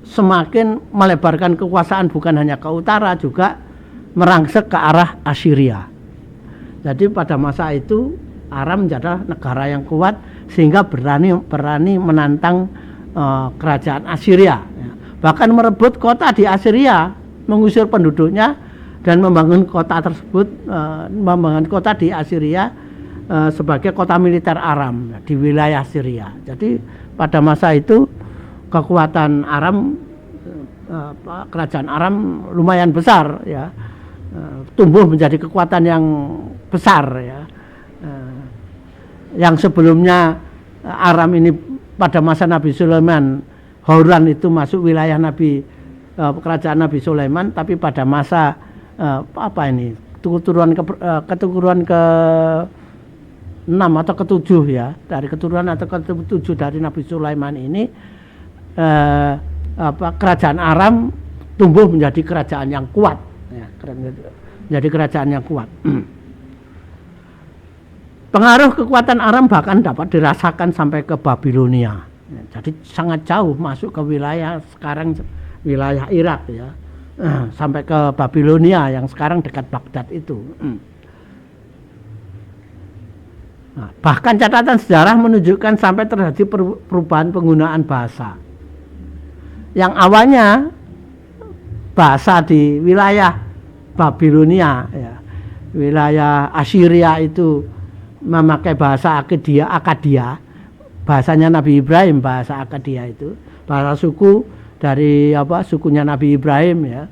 semakin melebarkan kekuasaan bukan hanya ke utara, juga merangsek ke arah Assyria. Jadi pada masa itu Aram adalah negara yang kuat sehingga berani menantang kerajaan Assyria, ya. Bahkan merebut kota di Assyria, mengusir penduduknya dan membangun kota tersebut, membangun kota di Assyria sebagai kota militer Aram, ya, di wilayah Syria. Jadi pada masa itu kekuatan Aram, kerajaan Aram lumayan besar, ya, tumbuh menjadi kekuatan yang besar, ya. Yang sebelumnya Aram ini pada masa Nabi Sulaiman, Hauran itu masuk wilayah kerajaan Nabi Sulaiman, tapi pada masa keturunan ke 6 atau ke-7, ya, dari keturunan atau ke-7 dari Nabi Sulaiman ini, kerajaan Aram tumbuh menjadi kerajaan yang kuat, ya, menjadi kerajaan yang kuat. Pengaruh kekuatan Aram bahkan dapat dirasakan sampai ke Babilonia, ya, jadi sangat jauh masuk ke wilayah sekarang wilayah Irak, ya, sampai ke Babilonia yang sekarang dekat Baghdad itu. Nah, bahkan catatan sejarah menunjukkan sampai terjadi perubahan penggunaan bahasa. Yang awalnya bahasa di wilayah Babilonia, ya, wilayah Assyria itu memakai bahasa Akadia, bahasanya Nabi Ibrahim, bahasa Akadia itu, bahasa suku dari sukunya Nabi Ibrahim, ya.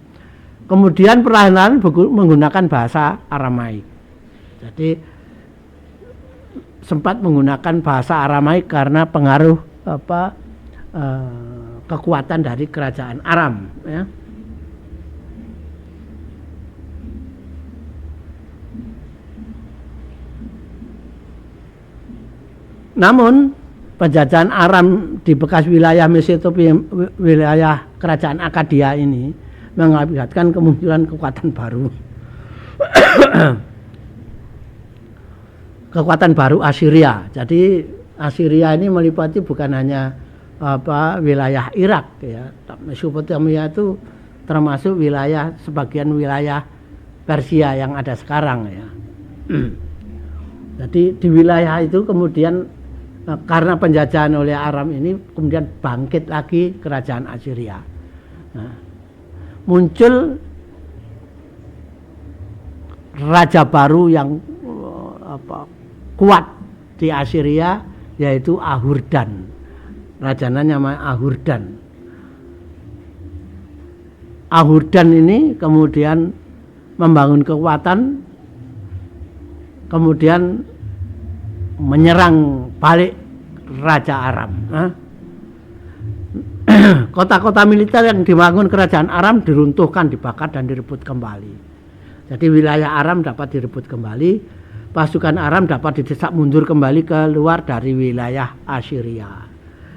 Kemudian perlahan-lahan menggunakan bahasa Aramaik. Jadi sempat menggunakan bahasa Aramaik karena pengaruh kekuatan dari kerajaan Aram, ya. Namun penjajahan Aram di bekas wilayah Mesopotamia, wilayah kerajaan Akadia ini mengakibatkan kemunculan kekuatan baru. Kekuatan baru Assyria. Jadi Assyria ini meliputi bukan hanya wilayah Irak, ya. Mesopotamia itu termasuk sebagian wilayah Persia yang ada sekarang ya. Jadi di wilayah itu kemudian karena penjajahan oleh Aram ini kemudian bangkit lagi kerajaan Assyria. Nah, muncul raja baru yang kuat di Assyria, yaitu Ahurdan. Rajanya namanya Ahurdan. Ahurdan ini kemudian membangun kekuatan, kemudian menyerang balik Raja Aram. Kota-kota militer yang dibangun kerajaan Aram diruntuhkan, dibakar dan direbut kembali. Jadi wilayah Aram dapat direbut kembali, pasukan Aram dapat didesak mundur kembali keluar dari wilayah Assyria.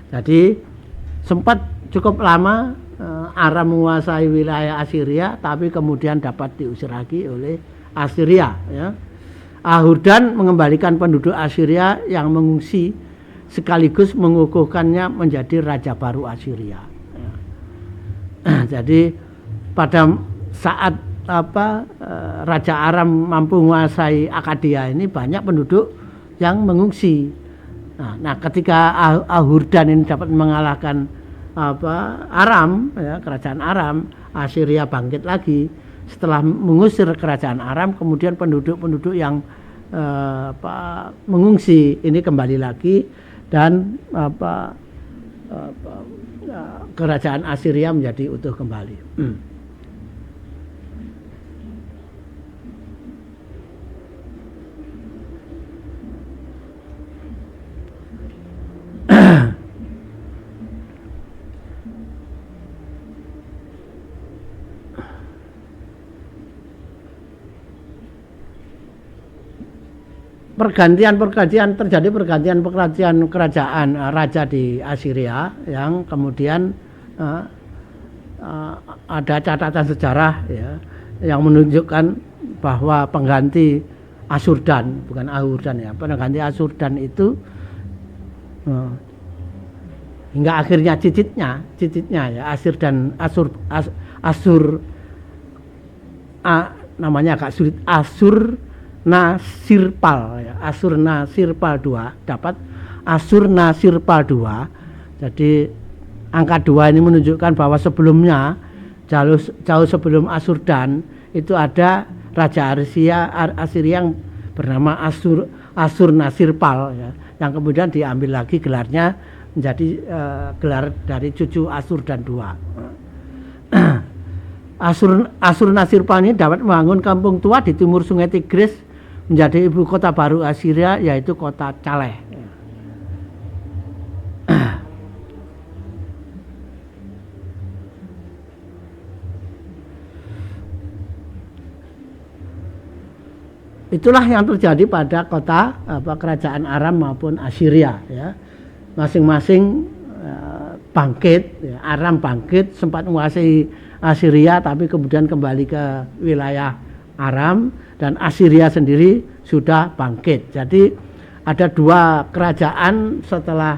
Jadi sempat cukup lama Aram menguasai wilayah Assyria, tapi kemudian dapat diusir lagi oleh Assyria. Ya. Ahurdan mengembalikan penduduk Assyria yang mengungsi, sekaligus mengukuhkannya menjadi raja baru Assyria. Ya. Jadi pada saat Raja Aram mampu menguasai Akkadia ini, banyak penduduk yang mengungsi. Nah ketika Ahurdan ini dapat mengalahkan Aram, ya, kerajaan Aram, Assyria bangkit lagi. Setelah mengusir kerajaan Aram, kemudian penduduk-penduduk yang mengungsi ini kembali lagi, dan kerajaan Assyria menjadi utuh kembali. Terjadi pergantian kerajaan raja di Assyria, yang kemudian ada catatan sejarah ya, yang menunjukkan bahwa pengganti Asurdan, bukan Ahurdan ya, pengganti Asurdan itu hingga akhirnya cicitnya ya, namanya agak sulit, Nasirpal ya, Asurnasirpal II, dapat Asurnasirpal II. Jadi angka 2 ini menunjukkan bahwa sebelumnya, jauh sebelum Asurdan itu ada raja Assyria yang bernama Asurnasirpal ya, yang kemudian diambil lagi gelarnya menjadi gelar dari cucu Asurdan II. Asurnasirpal ini dapat membangun kampung tua di timur Sungai Tigris menjadi ibu kota baru Assyria, yaitu kota Caleh. Itulah yang terjadi pada kota kerajaan Aram maupun Assyria ya. Masing-masing bangkit ya. Aram bangkit, sempat menguasai Assyria, tapi kemudian kembali ke wilayah Aram, dan Assyria sendiri sudah bangkit. Jadi ada dua kerajaan setelah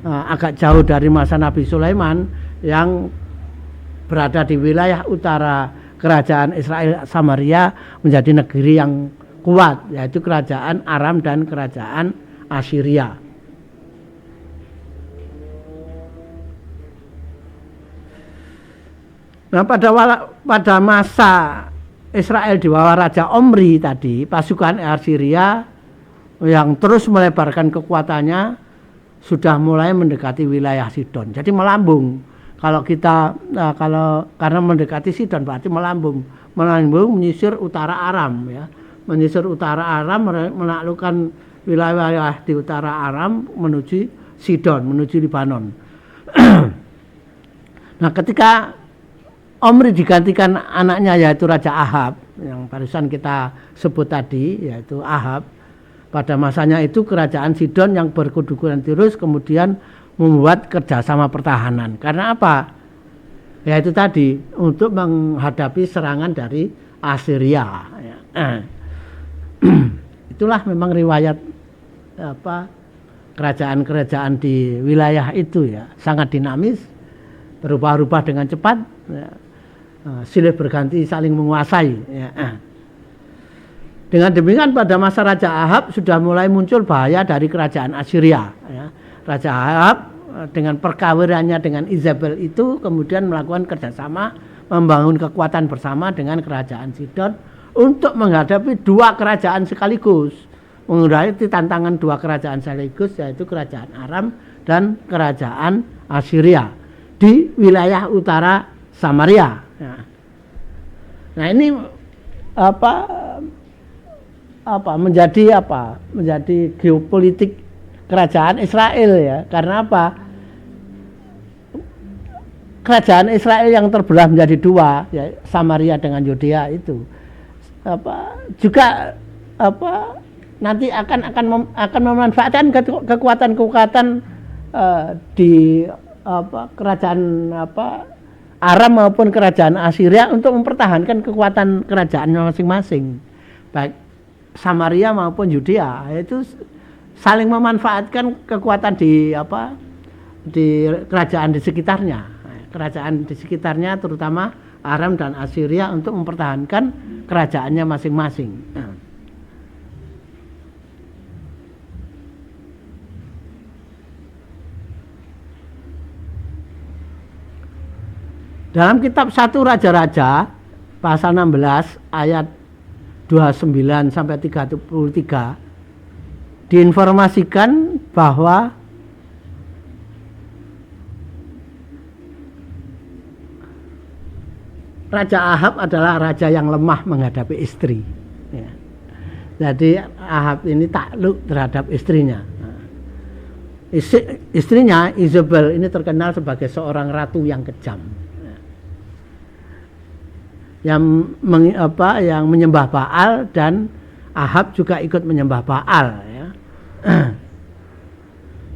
agak jauh dari masa Nabi Sulaiman yang berada di wilayah utara kerajaan Israel Samaria menjadi negeri yang kuat, yaitu kerajaan Aram dan kerajaan Assyria. Nah, pada masa Israel di bawah Raja Omri tadi, pasukan Assyria yang terus melebarkan kekuatannya sudah mulai mendekati wilayah Sidon. Jadi melambung. Karena mendekati Sidon berarti melambung menyisir utara Aram ya. Menyisir utara Aram, menaklukkan wilayah di utara Aram menuju Sidon, menuju Libanon. Nah, ketika Omri digantikan anaknya, yaitu Raja Ahab, yang barusan kita sebut tadi, yaitu Ahab. Pada masanya itu kerajaan Sidon yang berkedudukan terus kemudian membuat kerjasama pertahanan. Karena apa? Yaitu tadi, untuk menghadapi serangan dari Assyria. Itulah memang riwayat kerajaan-kerajaan di wilayah itu ya, sangat dinamis, berubah-ubah dengan cepat. Ya. Silih berganti saling menguasai ya. Dengan demikian pada masa Raja Ahab sudah mulai muncul bahaya dari kerajaan Assyria. Ya. Raja Ahab dengan perkawinannya dengan Isabel itu kemudian melakukan kerjasama membangun kekuatan bersama dengan kerajaan Sidon untuk menghadapi dua kerajaan sekaligus, menghadapi tantangan dua kerajaan sekaligus, yaitu kerajaan Aram dan kerajaan Assyria di wilayah utara Samaria. Nah ini menjadi geopolitik kerajaan Israel ya. Karena apa? Kerajaan Israel yang terbelah menjadi dua, ya, Samaria dengan Yudea itu juga nanti akan memanfaatkan kekuatan di kerajaan Aram maupun kerajaan Assyria untuk mempertahankan kekuatan kerajaannya masing-masing, baik Samaria maupun Yudea, itu saling memanfaatkan kekuatan di kerajaan di sekitarnya. Kerajaan di sekitarnya terutama Aram dan Assyria untuk mempertahankan kerajaannya masing-masing. Dalam kitab 1 Raja-Raja pasal 16 ayat 29 sampai 33 diinformasikan bahwa Raja Ahab adalah raja yang lemah menghadapi istri. Ya. Jadi Ahab ini takluk terhadap istrinya. Istrinya Isabel ini terkenal sebagai seorang ratu yang kejam, yang menyembah Baal, dan Ahab juga ikut menyembah Baal. Ya.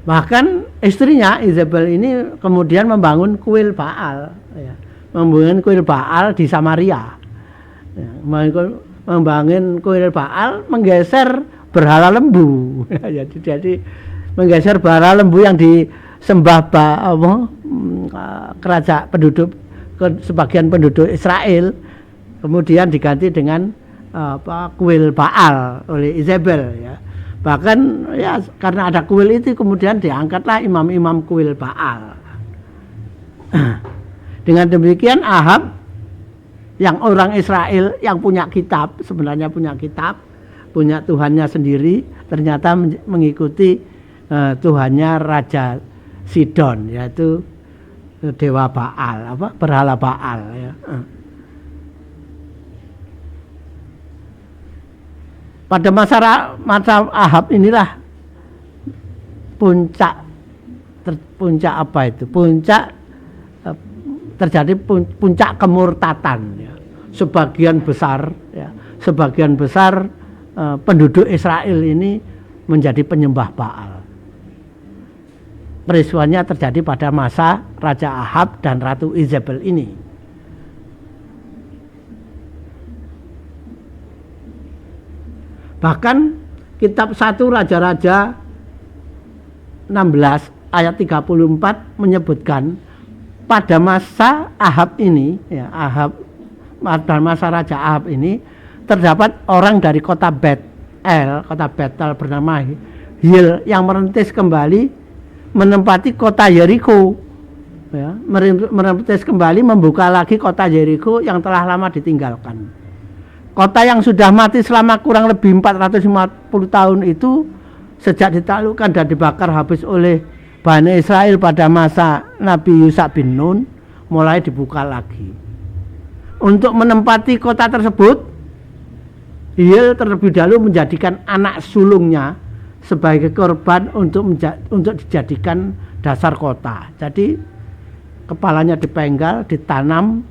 Bahkan istrinya Isabel ini kemudian membangun kuil Baal. Ya. Membangun kuil Baal di Samaria. Ya, membangun kuil Baal, menggeser berhala lembu. Jadi menggeser berhala lembu yang disembah kerajaan penduduk, sebagian penduduk Israel, kemudian diganti dengan kuil Baal oleh Isabel. Ya. Bahkan ya karena ada kuil itu kemudian diangkatlah imam-imam kuil Baal. Dengan demikian Ahab yang orang Israel yang punya kitab, sebenarnya punya kitab, punya Tuhannya sendiri, ternyata mengikuti Tuhannya Raja Sidon, yaitu dewa Baal, berhala Baal. Ya. Pada masa Ahab inilah puncak terjadi puncak kemurtatan. Ya. Sebagian besar penduduk Israel ini menjadi penyembah Baal. Peristiwanya terjadi pada masa Raja Ahab dan Ratu Isabel ini. Bahkan kitab 1 Raja-Raja 16 ayat 34 menyebutkan pada masa Ahab ini, ya, pada masa Raja Ahab ini terdapat orang dari kota Betel bernama Hil yang merintis kembali menempati kota Yeriko. Ya, merintis kembali membuka lagi kota Yeriko yang telah lama ditinggalkan. Kota yang sudah mati selama kurang lebih 450 tahun itu sejak ditaklukkan dan dibakar habis oleh Bani Israel pada masa Nabi Yusha bin Nun mulai dibuka lagi. Untuk menempati kota tersebut, Hiel terlebih dahulu menjadikan anak sulungnya sebagai korban untuk dijadikan dasar kota. Jadi kepalanya dipenggal, ditanam,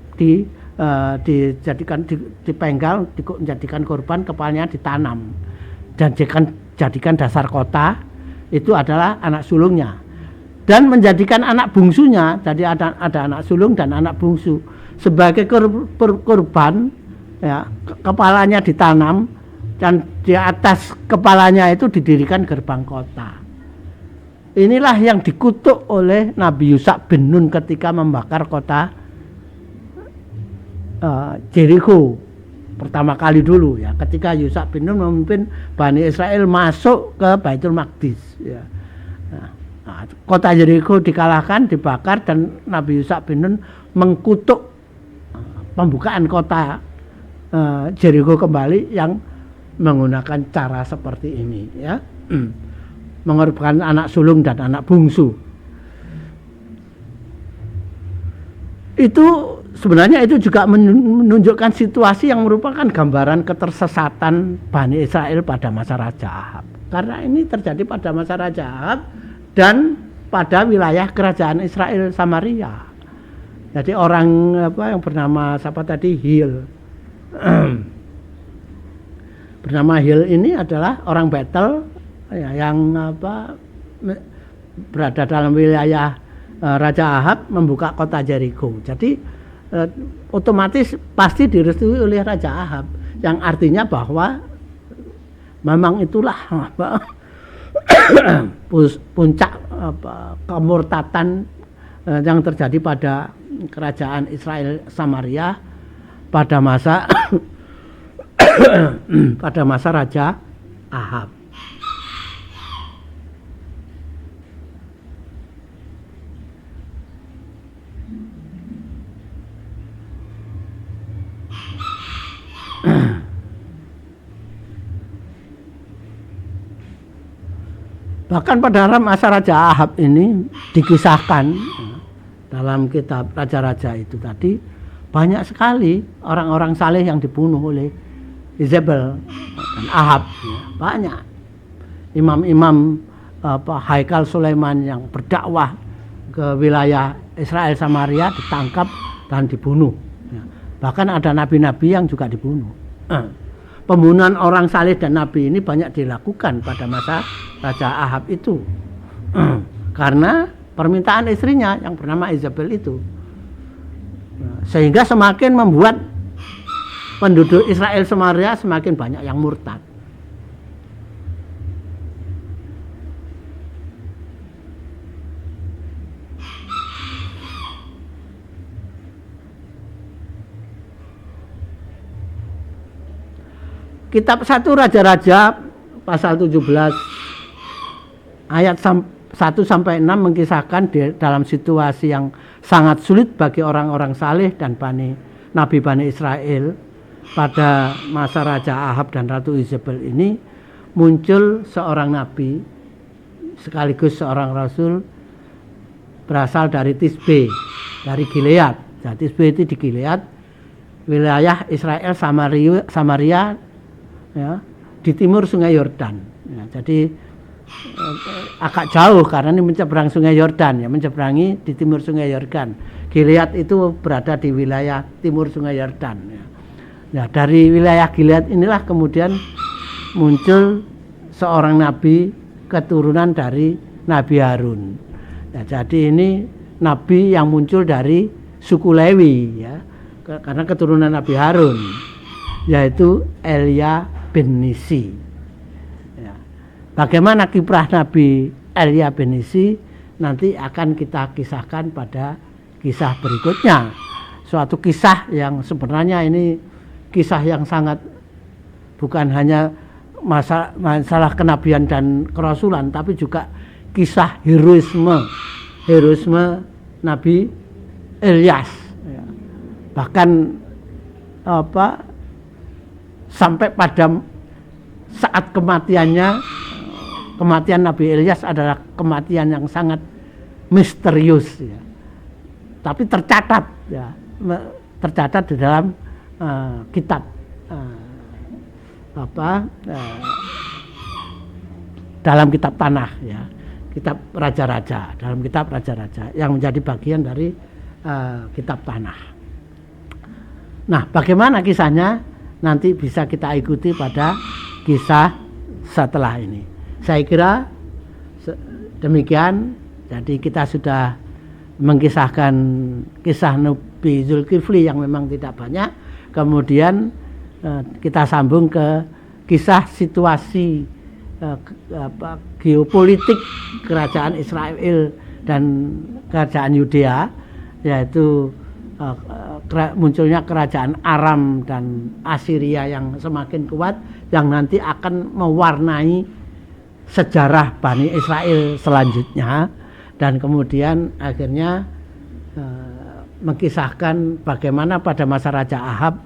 dipenggal, dijadikan korban, kepalanya ditanam dan jadikan dasar kota. Itu adalah anak sulungnya. Dan menjadikan anak bungsunya, jadi ada anak sulung dan anak bungsu sebagai korban, ya, kepalanya ditanam dan di atas kepalanya itu didirikan gerbang kota. Inilah yang dikutuk oleh Nabi Yusha bin Nun ketika membakar kota Jericho. pertama kali dulu ya, ketika Yusa bin Nun memimpin Bani Israel masuk ke Baitul Maqdis ya. Nah, kota Yeriko dikalahkan, dibakar, dan Nabi Yusa bin Nun mengkutuk pembukaan kota Yeriko kembali yang menggunakan cara seperti ini ya. Mengorbankan anak sulung dan anak bungsu. Itu sebenarnya itu juga menunjukkan situasi yang merupakan gambaran ketersesatan Bani Israel pada masa Raja Ahab. Karena ini terjadi pada masa Raja Ahab dan pada wilayah kerajaan Israel Samaria. Jadi orang yang bernama siapa tadi, Hil. Bernama Hil ini adalah orang Betel ya, yang berada dalam wilayah Raja Ahab membuka kota Jericho. Jadi otomatis pasti direstui oleh Raja Ahab, yang artinya bahwa memang itulah puncak kemurtatan yang terjadi pada kerajaan Israel Samaria pada masa pada masa Raja Ahab. Bahkan pada masa Raja Ahab ini dikisahkan dalam kitab Raja-Raja itu tadi, banyak sekali orang-orang saleh yang dibunuh oleh Yezebel dan Ahab. Banyak imam-imam Haikal Sulaiman yang berdakwah ke wilayah Israel Samaria ditangkap dan dibunuh. Bahkan ada nabi-nabi yang juga dibunuh. Pembunuhan orang saleh dan nabi ini banyak dilakukan pada masa Raja Ahab itu. Karena permintaan istrinya yang bernama Isabel itu. Sehingga semakin membuat penduduk Israel Samaria semakin banyak yang murtad. Kitab 1 Raja-Raja pasal 17 ayat 1 sampai 6 mengkisahkan dalam situasi yang sangat sulit bagi orang-orang saleh dan Nabi Bani Israel pada masa Raja Ahab dan Ratu Isabel ini, muncul seorang nabi sekaligus seorang rasul berasal dari Tisbe, dari Gilead. Jadi Tisbe itu di Gilead, wilayah Israel Samaria ya, di timur Sungai Yordan. Ya, jadi agak jauh karena ini menyeberang Sungai Yordan, ya, menyeberangi di timur Sungai Yordan. Gilead itu berada di wilayah timur Sungai Yordan. Ya. Ya, dari wilayah Gilead inilah kemudian muncul seorang nabi keturunan dari Nabi Harun. Ya, jadi ini nabi yang muncul dari suku Lewi, ya, karena keturunan Nabi Harun, yaitu Elia bin Nisi. Ya. Bagaimana kiprah Nabi Elia bin Nisi nanti akan kita kisahkan pada kisah berikutnya. Suatu kisah yang sebenarnya ini kisah yang sangat bukan hanya masalah kenabian dan kerasulan, tapi juga kisah heroisme Nabi Ilyas. Ya. Bahkan sampai pada saat kematian Nabi Ilyas adalah kematian yang sangat misterius, ya. Tapi tercatat, ya, tercatat di dalam kitab dalam kitab tanah, ya, kitab raja-raja, dalam kitab raja-raja yang menjadi bagian dari kitab tanah. Nah, bagaimana kisahnya nanti bisa kita ikuti pada kisah setelah ini. Saya kira demikian. Jadi kita sudah mengkisahkan kisah Nabi Zulkifli yang memang tidak banyak. Kemudian kita sambung ke kisah situasi geopolitik kerajaan Israel dan kerajaan Yudea, yaitu munculnya kerajaan Aram dan Assyria yang semakin kuat, yang nanti akan mewarnai sejarah Bani Israel selanjutnya, dan kemudian akhirnya mengkisahkan bagaimana pada masa Raja Ahab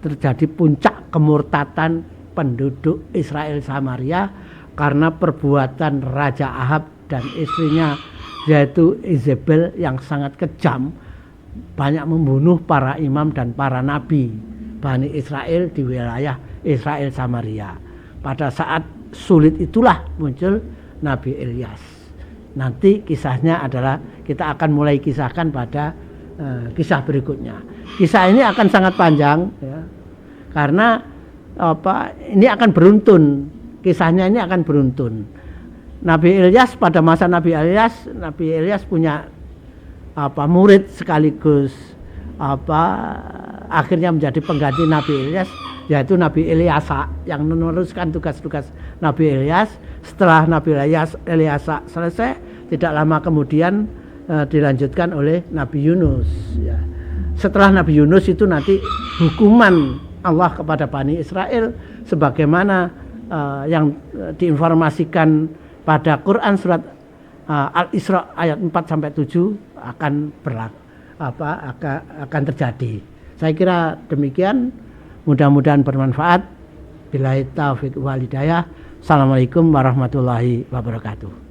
terjadi puncak kemurtatan penduduk Israel Samaria karena perbuatan Raja Ahab dan istrinya yaitu Izebel yang sangat kejam, banyak membunuh para imam dan para nabi Bani Israel di wilayah Israel Samaria. Pada saat sulit itulah muncul Nabi Ilyas. Nanti kisahnya adalah kita akan mulai kisahkan pada kisah berikutnya. Kisah ini akan sangat panjang ya, karena ini akan beruntun. Kisahnya ini akan beruntun. Nabi Ilyas, pada masa Nabi Ilyas punya murid sekaligus akhirnya menjadi pengganti Nabi Ilyas, yaitu Nabi Ilyasa yang meneruskan tugas-tugas Nabi Ilyas. Setelah Nabi Ilyasa selesai, tidak lama kemudian dilanjutkan oleh Nabi Yunus ya. Setelah Nabi Yunus itu nanti hukuman Allah kepada Bani Israel sebagaimana yang diinformasikan pada Quran surat Al-Isra ayat 4-7 akan terjadi. Saya kira demikian, mudah-mudahan bermanfaat. Billahi taufiq wal hidayah. Assalamualaikum warahmatullahi wabarakatuh.